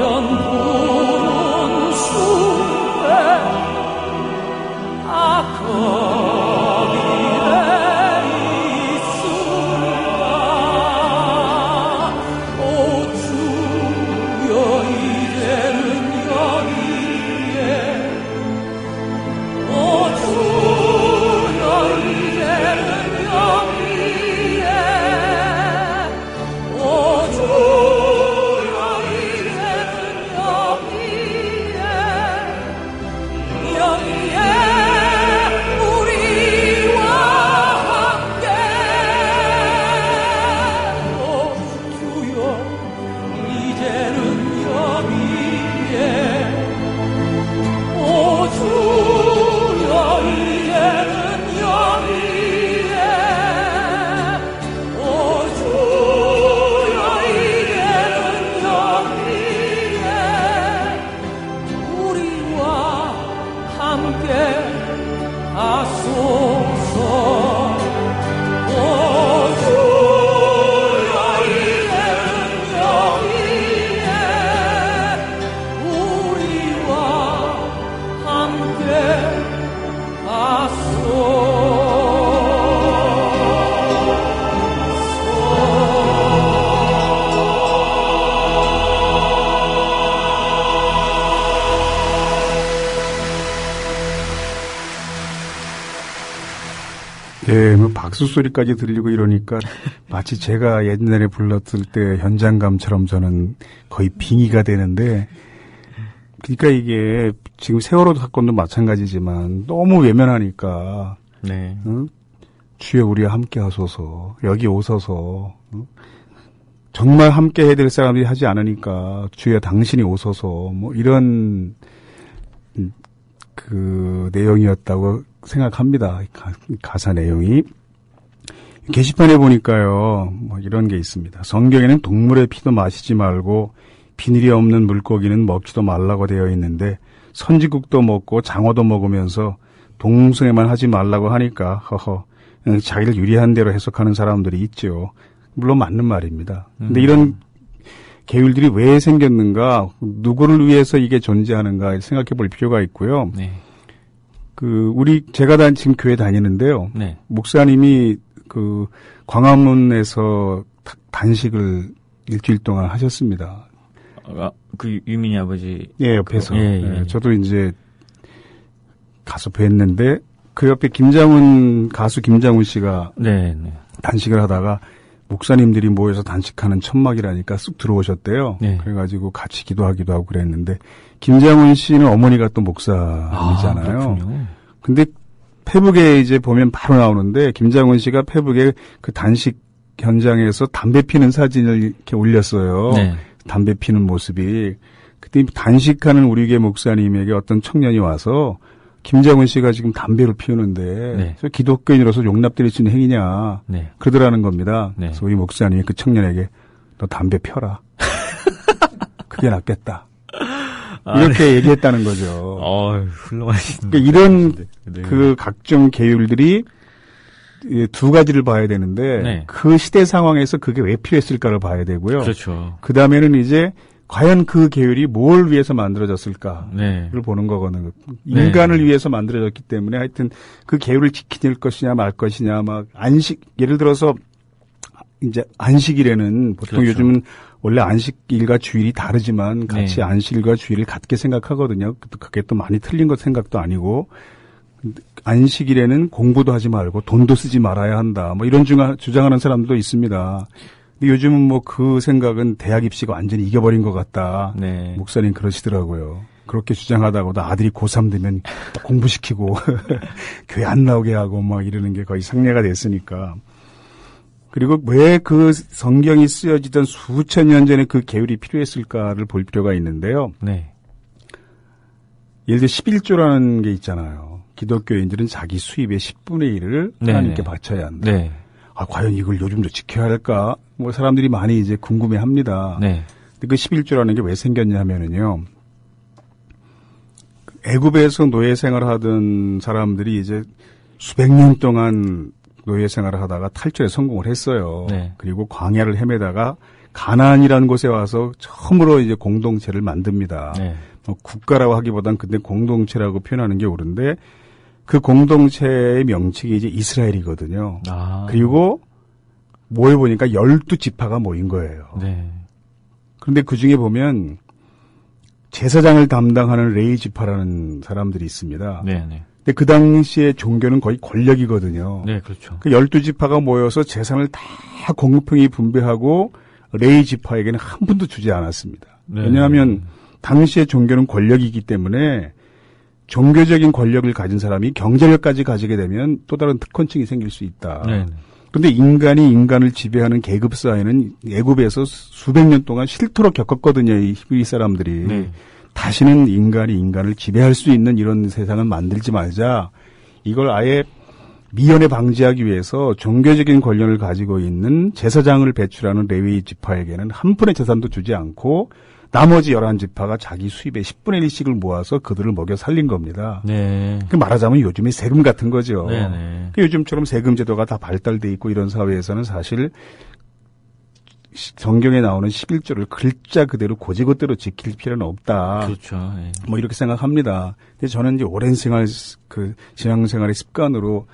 박수 소리까지 들리고 이러니까 마치 제가 옛날에 불렀을 때 현장감처럼 저는 거의 빙의가 되는데, 그러니까 이게 지금 세월호 사건도 마찬가지지만 너무 외면하니까 네. 주여 우리와 함께 하소서, 여기 오소서, 정말 함께 해야 될 사람들이 하지 않으니까 주여 당신이 오소서, 뭐 이런 그 내용이었다고 생각합니다. 가사 내용이. 게시판에 보니까요, 뭐 이런 게 있습니다. 성경에는 동물의 피도 마시지 말고 비늘이 없는 물고기는 먹지도 말라고 되어 있는데 선지국도 먹고 장어도 먹으면서 동성애만 하지 말라고 하니까 허허 자기를 유리한 대로 해석하는 사람들이 있죠. 물론 맞는 말입니다. 근데 이런 계율들이 왜 생겼는가, 누구를 위해서 이게 존재하는가 생각해 볼 필요가 있고요. 네. 제가 지금 교회 다니는데요. 네. 목사님이 광화문에서 단식을 일주일 동안 하셨습니다. 그 유민이 아버지. 예, 옆에서. 예. 저도 이제 가서 뵀는데 그 옆에 가수 김장훈 씨가 네. 단식을 하다가 목사님들이 모여서 단식하는 천막이라니까 쑥 들어오셨대요. 네. 그래가지고 같이 기도하기도 하고 그랬는데 김장훈 씨는 어머니가 또 목사님이잖아요. 그렇군요. 근데 페북에 이제 보면 바로 나오는데 김장훈 씨가 페북에 그 단식 현장에서 담배 피는 사진을 이렇게 올렸어요. 네. 담배 피는 모습이. 그때 단식하는 우리 교회 목사님에게 어떤 청년이 와서 김장훈 씨가 지금 담배를 피우는데 네. 저 기독교인으로서 용납될 수 있는 행위냐 네. 그러더라는 겁니다. 네. 그래서 우리 목사님이 그 청년에게 너 담배 펴라. 그게 낫겠다. 이렇게 얘기했다는 거죠. 훌륭하신. 그러니까 이런 네. 그 각종 계율들이 두 가지를 봐야 되는데 네. 그 시대 상황에서 그게 왜 필요했을까를 봐야 되고요. 그렇죠. 그 다음에는 이제 과연 그 계율이 뭘 위해서 만들어졌을까를 네. 보는 거거든요. 인간을 위해서 만들어졌기 때문에 하여튼 그 계율을 지킬 것이냐 말 것이냐 막 예를 들어서 이제 안식일에는 보통 그렇죠. 요즘은 원래 안식일과 주일이 다르지만 같이 네. 안식일과 주일을 같게 생각하거든요. 그게 또 많이 틀린 것 생각도 아니고 안식일에는 공부도 하지 말고 돈도 쓰지 말아야 한다. 뭐 이런 주장하는 사람들도 있습니다. 근데 요즘은 뭐 그 생각은 대학 입시가 완전히 이겨버린 것 같다. 네. 목사님 그러시더라고요. 그렇게 주장하다고도 아들이 고3 되면 공부시키고 교회 안 나오게 하고 막 이러는 게 거의 상례가 됐으니까. 그리고 왜 그 성경이 쓰여지던 수천 년 전에 그 계율이 필요했을까를 볼 필요가 있는데요. 네. 예를 들어 11조라는 게 있잖아요. 기독교인들은 자기 수입의 10분의 1을 하나님께 바쳐야 한다. 네. 과연 이걸 요즘도 지켜야 할까? 뭐 사람들이 많이 이제 궁금해 합니다. 네. 근데 그 11조라는 게 왜 생겼냐면은요. 애굽에서 노예 생활하던 사람들이 이제 수백 년 동안 노예 생활을 하다가 탈출에 성공을 했어요. 네. 그리고 광야를 헤매다가 가나안이라는 곳에 와서 처음으로 이제 공동체를 만듭니다. 네. 뭐 국가라고 하기보단 근데 공동체라고 표현하는 게 옳은데 그 공동체의 명칭이 이제 이스라엘이거든요. 그리고 모여보니까 12지파가 모인 거예요. 네. 그런데 그 중에 보면 제사장을 담당하는 레위 지파라는 사람들이 있습니다. 네. 네. 근데 그 당시에 종교는 거의 권력이거든요. 네, 그렇죠. 그 12지파가 모여서 재산을 다 공평히 분배하고 레위 지파에게는 한 푼도 주지 않았습니다. 네. 왜냐하면 당시의 종교는 권력이기 때문에 종교적인 권력을 가진 사람이 경제력까지 가지게 되면 또 다른 특권층이 생길 수 있다. 네. 그런데 인간이 인간을 지배하는 계급 사회는 애굽에서 수백 년 동안 싫도록 겪었거든요. 이 히브리 사람들이. 네. 다시는 인간이 인간을 지배할 수 있는 이런 세상을 만들지 말자. 이걸 아예 미연에 방지하기 위해서 종교적인 권력을 가지고 있는 제사장을 배출하는 레위 지파에게는 한 푼의 재산도 주지 않고 나머지 11지파가 자기 수입의 10분의 1씩을 모아서 그들을 먹여 살린 겁니다. 네. 그 말하자면 요즘의 세금 같은 거죠. 네네. 요즘처럼 세금 제도가 다 발달돼 있고 이런 사회에서는 사실 성경에 나오는 11조를 글자 그대로 고지고대로 지킬 필요는 없다. 그렇죠. 네. 뭐 이렇게 생각합니다. 근데 저는 이제 오랜 신앙생활의 습관으로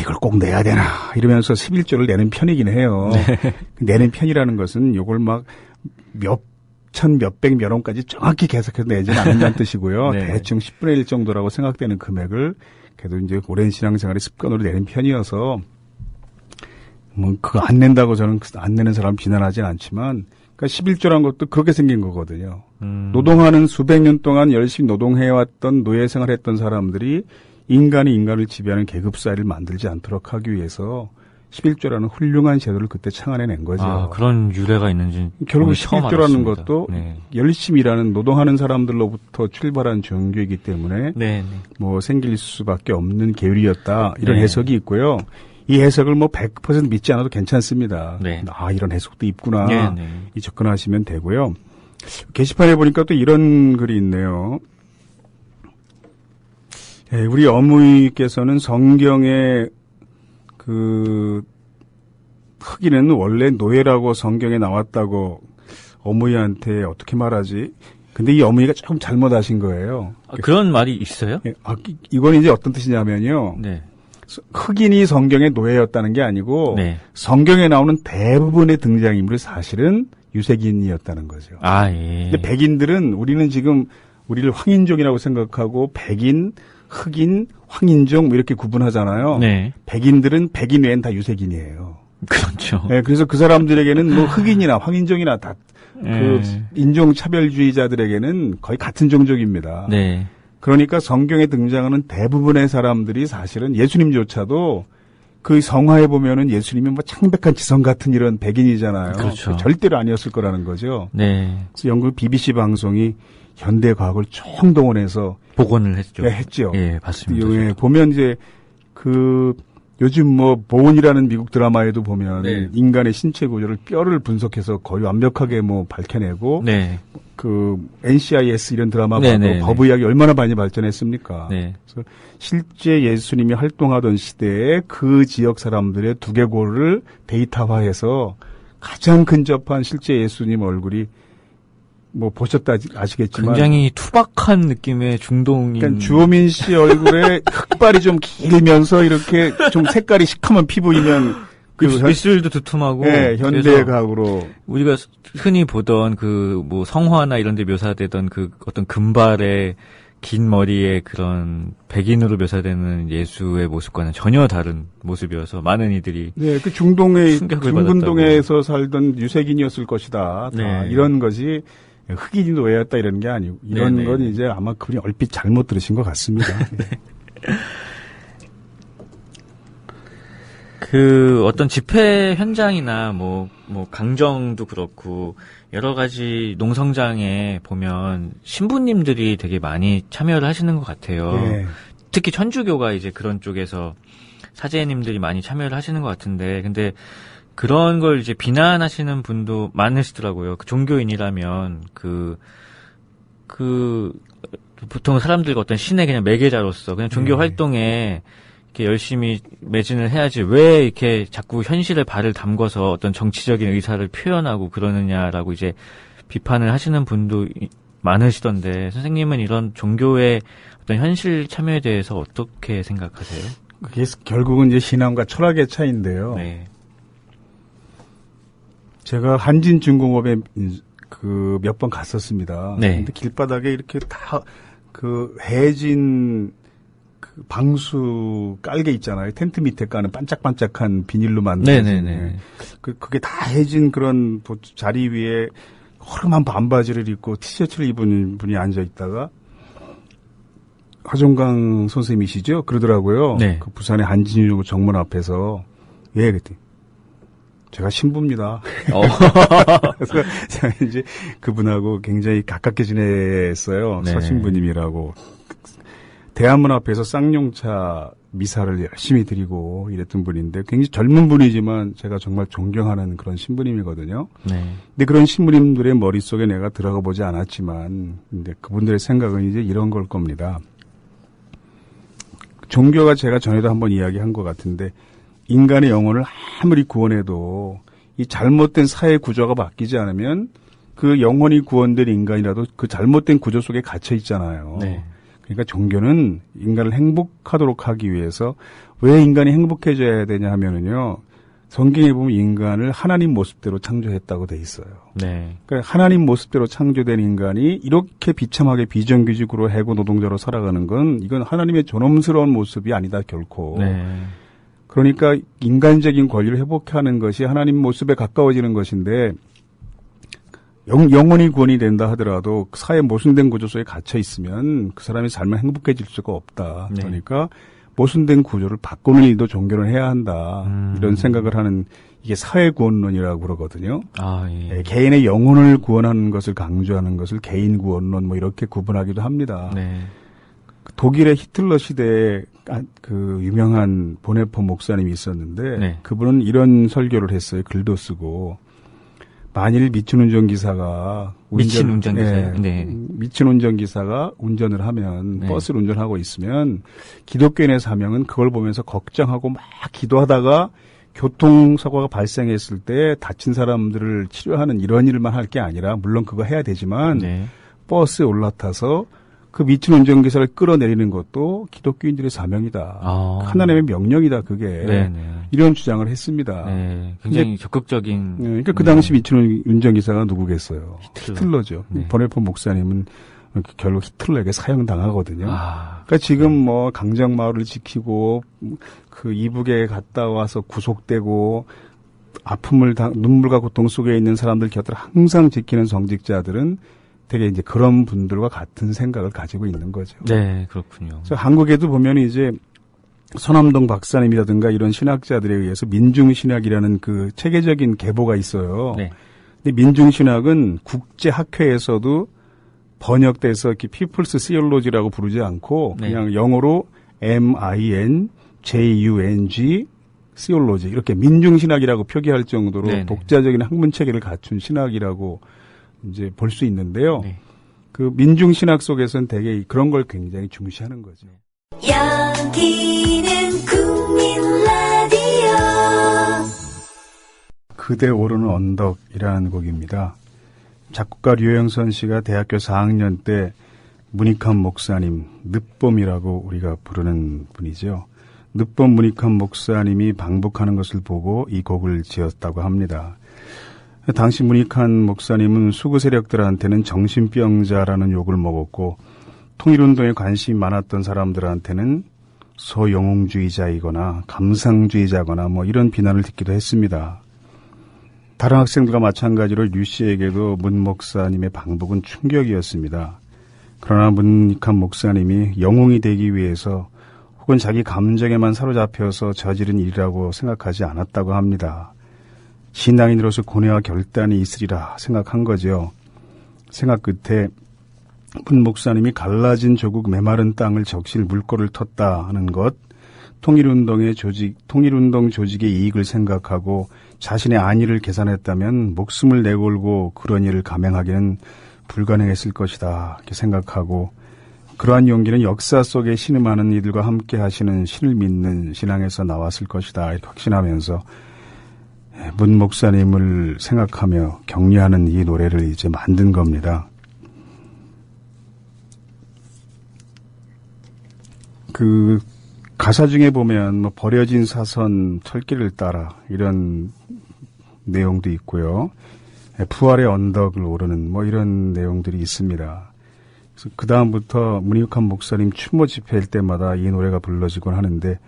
이걸 꼭 내야 되나 이러면서 11조를 내는 편이긴 해요. 네. 내는 편이라는 것은 이걸 막 몇천, 몇백, 몇 원까지 정확히 계속해서 내지는 않는다는 뜻이고요. 네. 대충 10분의 1 정도라고 생각되는 금액을 그래도 이제 오랜 신앙생활의 습관으로 내는 편이어서 뭐 그거 안 낸다고 저는 안 내는 사람 비난하진 않지만 그러니까 11조란 것도 그렇게 생긴 거거든요. 노동하는 수백 년 동안 열심히 노동해왔던 노예 생활했던 사람들이 인간이 인간을 지배하는 계급 사회를 만들지 않도록 하기 위해서 11조라는 훌륭한 제도를 그때 창안해낸 거죠. 아, 그런 유래가 있는지 결국 처음 11조라는 알았습니다. 것도 네. 열심히 일하는 노동하는 사람들로부터 출발한 종교이기 때문에 네, 네. 뭐 생길 수밖에 없는 계율이었다 이런 네. 해석이 있고요. 이 해석을 뭐 100% 믿지 않아도 괜찮습니다. 네. 아 이런 해석도 있구나. 네, 네. 이 접근하시면 되고요. 게시판에 보니까 또 이런 글이 있네요. 예, 우리 어머니께서는 성경에 그 흑인은 원래 노예라고 성경에 나왔다고 어머니한테 어떻게 말하지? 근데 이 어머니가 조금 잘못하신 거예요. 아, 그런 말이 있어요? 예, 이건 이제 어떤 뜻이냐면요. 네. 흑인이 성경의 노예였다는 게 아니고 네. 성경에 나오는 대부분의 등장인물이 사실은 유색인이었다는 거죠. 아, 예. 근데 백인들은 우리는 지금 우리를 황인종이라고 생각하고 백인, 흑인, 황인종 뭐 이렇게 구분하잖아요. 네. 백인들은 백인 외엔 다 유색인이에요. 그렇죠. 네, 그래서 그 사람들에게는 뭐 흑인이나 황인종이나 다 그 인종 차별주의자들에게는 거의 같은 종족입니다. 네. 그러니까 성경에 등장하는 대부분의 사람들이 사실은 예수님조차도 그 성화에 보면은 예수님이 뭐 창백한 지성 같은 이런 백인이잖아요. 그렇죠. 절대로 아니었을 거라는 거죠. 네. 그래서 영국 BBC 방송이 현대 과학을 총동원해서 복원을 했죠. 했죠. 예, 봤습니다. 예, 보면 이제 그 요즘 뭐 보온이라는 미국 드라마에도 보면 네. 인간의 신체 구조를 뼈를 분석해서 거의 완벽하게 뭐 밝혀내고 네. 그 NCIS 이런 드라마 네, 봐도 네, 거부의학이 얼마나 많이 발전했습니까? 네. 그래서 실제 예수님이 활동하던 시대에 그 지역 사람들의 두개골을 데이터화해서 가장 근접한 실제 예수님 얼굴이 뭐 보셨다 아시겠지만 굉장히 투박한 느낌의 중동인. 그러니까 주호민 씨 얼굴에 흑발이 좀 길면서 이렇게 좀 색깔이 시커먼 피부이면 그 입술도 두툼하고. 네, 현대 그래서 각으로 우리가 흔히 보던 그 뭐 성화나 이런 데 묘사되던 그 어떤 금발의 긴 머리에 그런 백인으로 묘사되는 예수의 모습과는 전혀 다른 모습이어서 많은 이들이 네, 그 중동의 충격을 중근동에서 살던 유색인이었을 것이다. 다 네. 이런 것이 흑인이 노예였다 이런 게 아니고 이런 네네. 건 이제 아마 그분이 얼핏 잘못 들으신 것 같습니다. 네. 그 어떤 집회 현장이나 뭐 강정도 그렇고 여러 가지 농성장에 보면 신부님들이 되게 많이 참여를 하시는 것 같아요. 네. 특히 천주교가 이제 그런 쪽에서 사제님들이 많이 참여를 하시는 것 같은데, 근데 그런 걸 이제 비난하시는 분도 많으시더라고요. 그 종교인이라면 보통 사람들과 어떤 신의 그냥 매개자로서 그냥 종교 활동에 이렇게 열심히 매진을 해야지 왜 이렇게 자꾸 현실에 발을 담궈서 어떤 정치적인 의사를 표현하고 그러느냐라고 이제 비판을 하시는 분도 많으시던데, 선생님은 이런 종교의 어떤 현실 참여에 대해서 어떻게 생각하세요? 그게 결국은 이제 신앙과 철학의 차이인데요. 네. 제가 한진중공업에 그 몇 번 갔었습니다. 네. 근데 길바닥에 이렇게 다 그 해진 그 방수 깔개 있잖아요. 텐트 밑에 까는 반짝반짝한 비닐로 만든. 네네네. 그게 다 해진 그런 자리 위에 허름한 반바지를 입고 티셔츠를 입은 분이 앉아 있다가 하종강 선생님이시죠? 그러더라고요. 네. 그 부산의 한진중 정문 앞에서 예, 그랬더니 제가 신부입니다. 그래서 제가 이제 그분하고 굉장히 가깝게 지냈어요. 네. 서신부님이라고. 대한문 앞에서 쌍용차 미사를 열심히 드리고 이랬던 분인데 굉장히 젊은 분이지만 제가 정말 존경하는 그런 신부님이거든요. 네. 근데 그런 신부님들의 머릿속에 내가 들어가 보지 않았지만 근데 그분들의 생각은 이제 이런 걸 겁니다. 종교가 제가 전에도 한번 이야기한 것 같은데 인간의 영혼을 아무리 구원해도 이 잘못된 사회 구조가 바뀌지 않으면 그 영혼이 구원된 인간이라도 그 잘못된 구조 속에 갇혀 있잖아요. 네. 그러니까 종교는 인간을 행복하도록 하기 위해서 왜 인간이 행복해져야 되냐 하면은요. 성경에 보면 인간을 하나님 모습대로 창조했다고 돼 있어요. 네. 그러니까 하나님 모습대로 창조된 인간이 이렇게 비참하게 비정규직으로 해고 노동자로 살아가는 건 이건 하나님의 존엄스러운 모습이 아니다 결코. 네. 그러니까 인간적인 권리를 회복하는 것이 하나님 모습에 가까워지는 것인데 영원히 구원이 된다 하더라도 그 사회 모순된 구조 속에 갇혀 있으면 그 사람의 삶은 행복해질 수가 없다. 네. 그러니까 모순된 구조를 바꾸는 일도 종교는 해야 한다. 이런 생각을 하는 이게 사회구원론이라고 그러거든요. 아, 예. 예, 개인의 영혼을 구원하는 것을 강조하는 것을 개인구원론 뭐 이렇게 구분하기도 합니다. 네. 독일의 히틀러 시대에 그 유명한 보네포 목사님이 있었는데 네. 그분은 이런 설교를 했어요. 글도 쓰고 만일 미친 운전기사가 미친 운전기사요? 예, 네. 미친 운전기사가 운전을 하면 네. 버스를 운전하고 있으면 기독교인의 사명은 그걸 보면서 걱정하고 막 기도하다가 교통사고가 발생했을 때 다친 사람들을 치료하는 이런 일만 할 게 아니라 물론 그거 해야 되지만 네. 버스에 올라타서 그 미친 운전기사를 끌어내리는 것도 기독교인들의 사명이다. 아. 하나님의 명령이다 그게. 네네. 이런 주장을 했습니다. 네. 굉장히 적극적인. 그러니까 그 당시 미친 운전기사가 누구겠어요? 히틀러죠. 네. 보네포 목사님은 결국 히틀러에게 사형당하거든요. 아. 그러니까 지금 뭐 강정마을을 지키고 그 이북에 갔다 와서 구속되고 눈물과 고통 속에 있는 사람들 곁을 항상 지키는 성직자들은 되게 이제 그런 분들과 같은 생각을 가지고 있는 거죠. 네, 그렇군요. 그래서 한국에도 보면 이제 서남동 박사님이라든가 이런 신학자들에 의해서 민중신학이라는 그 체계적인 계보가 있어요. 네. 근데 민중신학은 국제학회에서도 번역돼서 이렇게 People's Theology라고 부르지 않고 네. 그냥 영어로 MINJUNG Theology 이렇게 민중신학이라고 표기할 정도로 네네. 독자적인 학문 체계를 갖춘 신학이라고 이제 볼 수 있는데요. 네. 그 민중신학 속에서는 되게 그런 걸 굉장히 중시하는 거죠. 여기는 국민 라디오 그대 오르는 언덕이라는 곡입니다. 작곡가 류영선 씨가 대학교 4학년 때 문익환 목사님, 늦봄이라고 우리가 부르는 분이죠. 늦봄 문익환 목사님이 방북하는 것을 보고 이 곡을 지었다고 합니다. 당시 문익환 목사님은 수구 세력들한테는 정신병자라는 욕을 먹었고 통일운동에 관심이 많았던 사람들한테는 소영웅주의자이거나 감상주의자거나 뭐 이런 비난을 듣기도 했습니다. 다른 학생들과 마찬가지로 류 씨에게도 문 목사님의 방북은 충격이었습니다. 그러나 문익환 목사님이 영웅이 되기 위해서 혹은 자기 감정에만 사로잡혀서 저지른 일이라고 생각하지 않았다고 합니다. 신앙인으로서 고뇌와 결단이 있으리라 생각한 거죠. 생각 끝에 문 목사님이 갈라진 조국 메마른 땅을 적실 물꼬를 텄다 하는 것, 통일운동 조직의 이익을 생각하고 자신의 안위를 계산했다면 목숨을 내걸고 그런 일을 감행하기는 불가능했을 것이다 이렇게 생각하고 그러한 용기는 역사 속에 신음하는 이들과 함께 하시는 신을 믿는 신앙에서 나왔을 것이다 이렇게 확신하면서 문 목사님을 생각하며 격려하는 이 노래를 이제 만든 겁니다. 그 가사 중에 보면 뭐 버려진 사선 철길을 따라 이런 내용도 있고요. 부활의 언덕을 오르는 뭐 이런 내용들이 있습니다. 그래서 그 다음부터 문익환 목사님 추모 집회일 때마다 이 노래가 불러지곤 하는데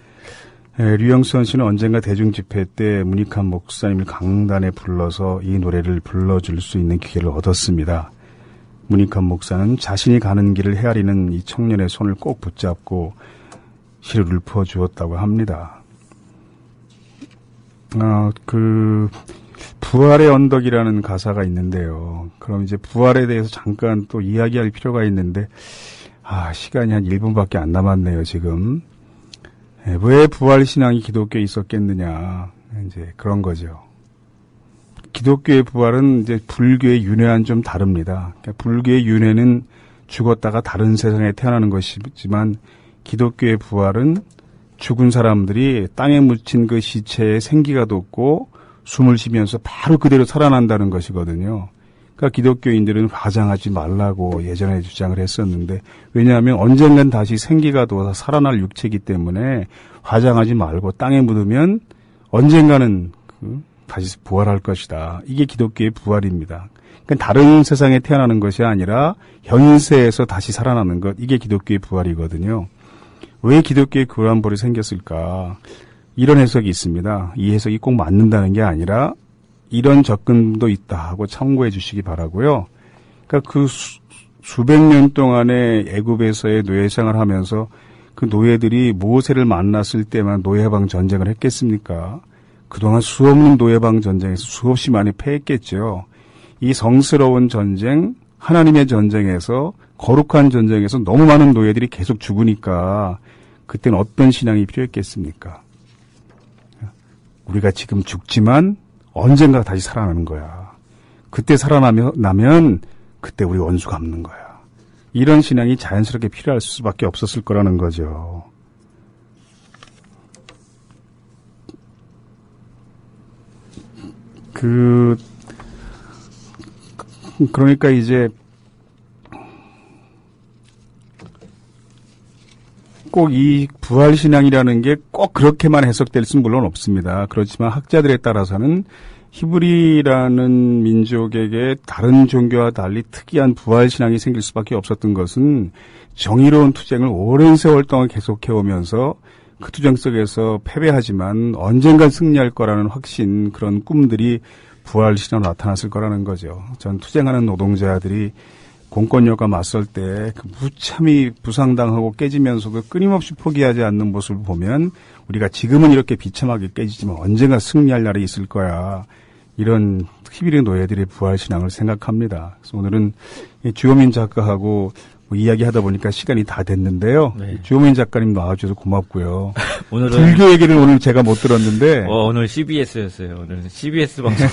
류영선 씨는 언젠가 대중 집회 때 문익환 목사님을 강단에 불러서 이 노래를 불러줄 수 있는 기회를 얻었습니다. 문익환 목사는 자신이 가는 길을 헤아리는 이 청년의 손을 꼭 붙잡고 시를 읊어 주었다고 합니다. 부활의 언덕이라는 가사가 있는데요. 그럼 이제 부활에 대해서 잠깐 또 이야기할 필요가 있는데, 시간이 한 1분밖에 안 남았네요, 지금. 왜 부활신앙이 기독교에 있었겠느냐, 이제 그런 거죠. 기독교의 부활은 이제 불교의 윤회와는 좀 다릅니다. 그러니까 불교의 윤회는 죽었다가 다른 세상에 태어나는 것이지만, 기독교의 부활은 죽은 사람들이 땅에 묻힌 그 시체에 생기가 돋고 숨을 쉬면서 바로 그대로 살아난다는 것이거든요. 그러니까 기독교인들은 화장하지 말라고 예전에 주장을 했었는데 왜냐하면 언젠간 다시 생기가 돋아 살아날 육체이기 때문에 화장하지 말고 땅에 묻으면 언젠가는 다시 부활할 것이다. 이게 기독교의 부활입니다. 그러니까 다른 세상에 태어나는 것이 아니라 현세에서 다시 살아나는 것. 이게 기독교의 부활이거든요. 왜 기독교의 교란벌이 생겼을까? 이런 해석이 있습니다. 이 해석이 꼭 맞는다는 게 아니라 이런 접근도 있다 하고 참고해 주시기 바라고요. 그러니까 그 수백 년 동안의 애굽에서의 노예 생활을 하면서 그 노예들이 모세를 만났을 때만 노예방 전쟁을 했겠습니까? 그동안 수없는 노예방 전쟁에서 수없이 많이 패했겠죠. 이 성스러운 전쟁, 하나님의 전쟁에서 거룩한 전쟁에서 너무 많은 노예들이 계속 죽으니까 그때는 어떤 신앙이 필요했겠습니까? 우리가 지금 죽지만 언젠가 다시 살아나는 거야. 그때 살아나면 그때 우리 원수 갚는 거야. 이런 신앙이 자연스럽게 필요할 수밖에 없었을 거라는 거죠. 그러니까 이제 꼭 이 부활신앙이라는 게 꼭 그렇게만 해석될 수는 물론 없습니다. 그렇지만 학자들에 따라서는 히브리라는 민족에게 다른 종교와 달리 특이한 부활신앙이 생길 수밖에 없었던 것은 정의로운 투쟁을 오랜 세월 동안 계속해오면서 그 투쟁 속에서 패배하지만 언젠간 승리할 거라는 확신, 그런 꿈들이 부활신앙으로 나타났을 거라는 거죠. 전 투쟁하는 노동자들이 공권력과 맞설 때 그 무참히 부상당하고 깨지면서도 끊임없이 포기하지 않는 모습을 보면 우리가 지금은 이렇게 비참하게 깨지지만 언젠가 승리할 날이 있을 거야. 이런 히브리 노예들의 부활신앙을 생각합니다. 그래서 오늘은 주호민 작가하고 이야기하다 보니까 시간이 다 됐는데요. 네. 주호민 작가님 나와주셔서 고맙고요. 오늘은 불교 얘기를 오늘 제가 못 들었는데 오늘 CBS였어요. 오늘 CBS 방송.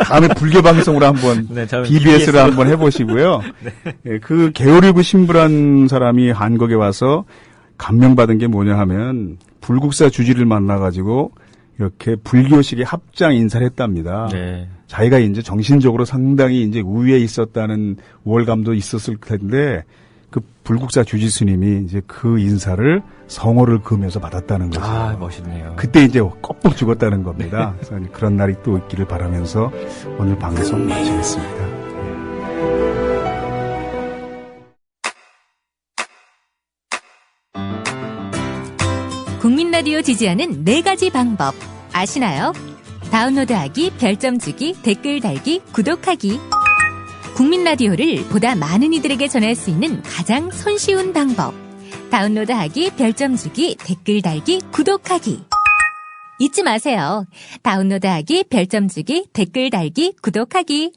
다음에 불교 방송으로 한번 네, BBS로 한번 해보시고요. 네. 그 게오르구 신부란 사람이 한국에 와서 감명받은 게 뭐냐 하면 불국사 주지를 만나가지고 이렇게 불교식의 합장 인사를 했답니다. 네. 자기가 이제 정신적으로 상당히 이제 우위에 있었다는 우월감도 있었을 텐데 그 불국사 주지 스님이 이제 그 인사를 성호를 그으면서 받았다는 거죠. 아, 멋있네요. 그때 이제 껍벅 죽었다는 겁니다. 그래서 그런 날이 또 있기를 바라면서 오늘 방송 마치겠습니다. 국민 라디오 지지하는 4가지 방법 아시나요? 다운로드하기, 별점 주기, 댓글 달기, 구독하기. 국민 라디오를 보다 많은 이들에게 전할 수 있는 가장 손쉬운 방법. 다운로드하기, 별점 주기, 댓글 달기, 구독하기. 잊지 마세요. 다운로드하기, 별점 주기, 댓글 달기, 구독하기.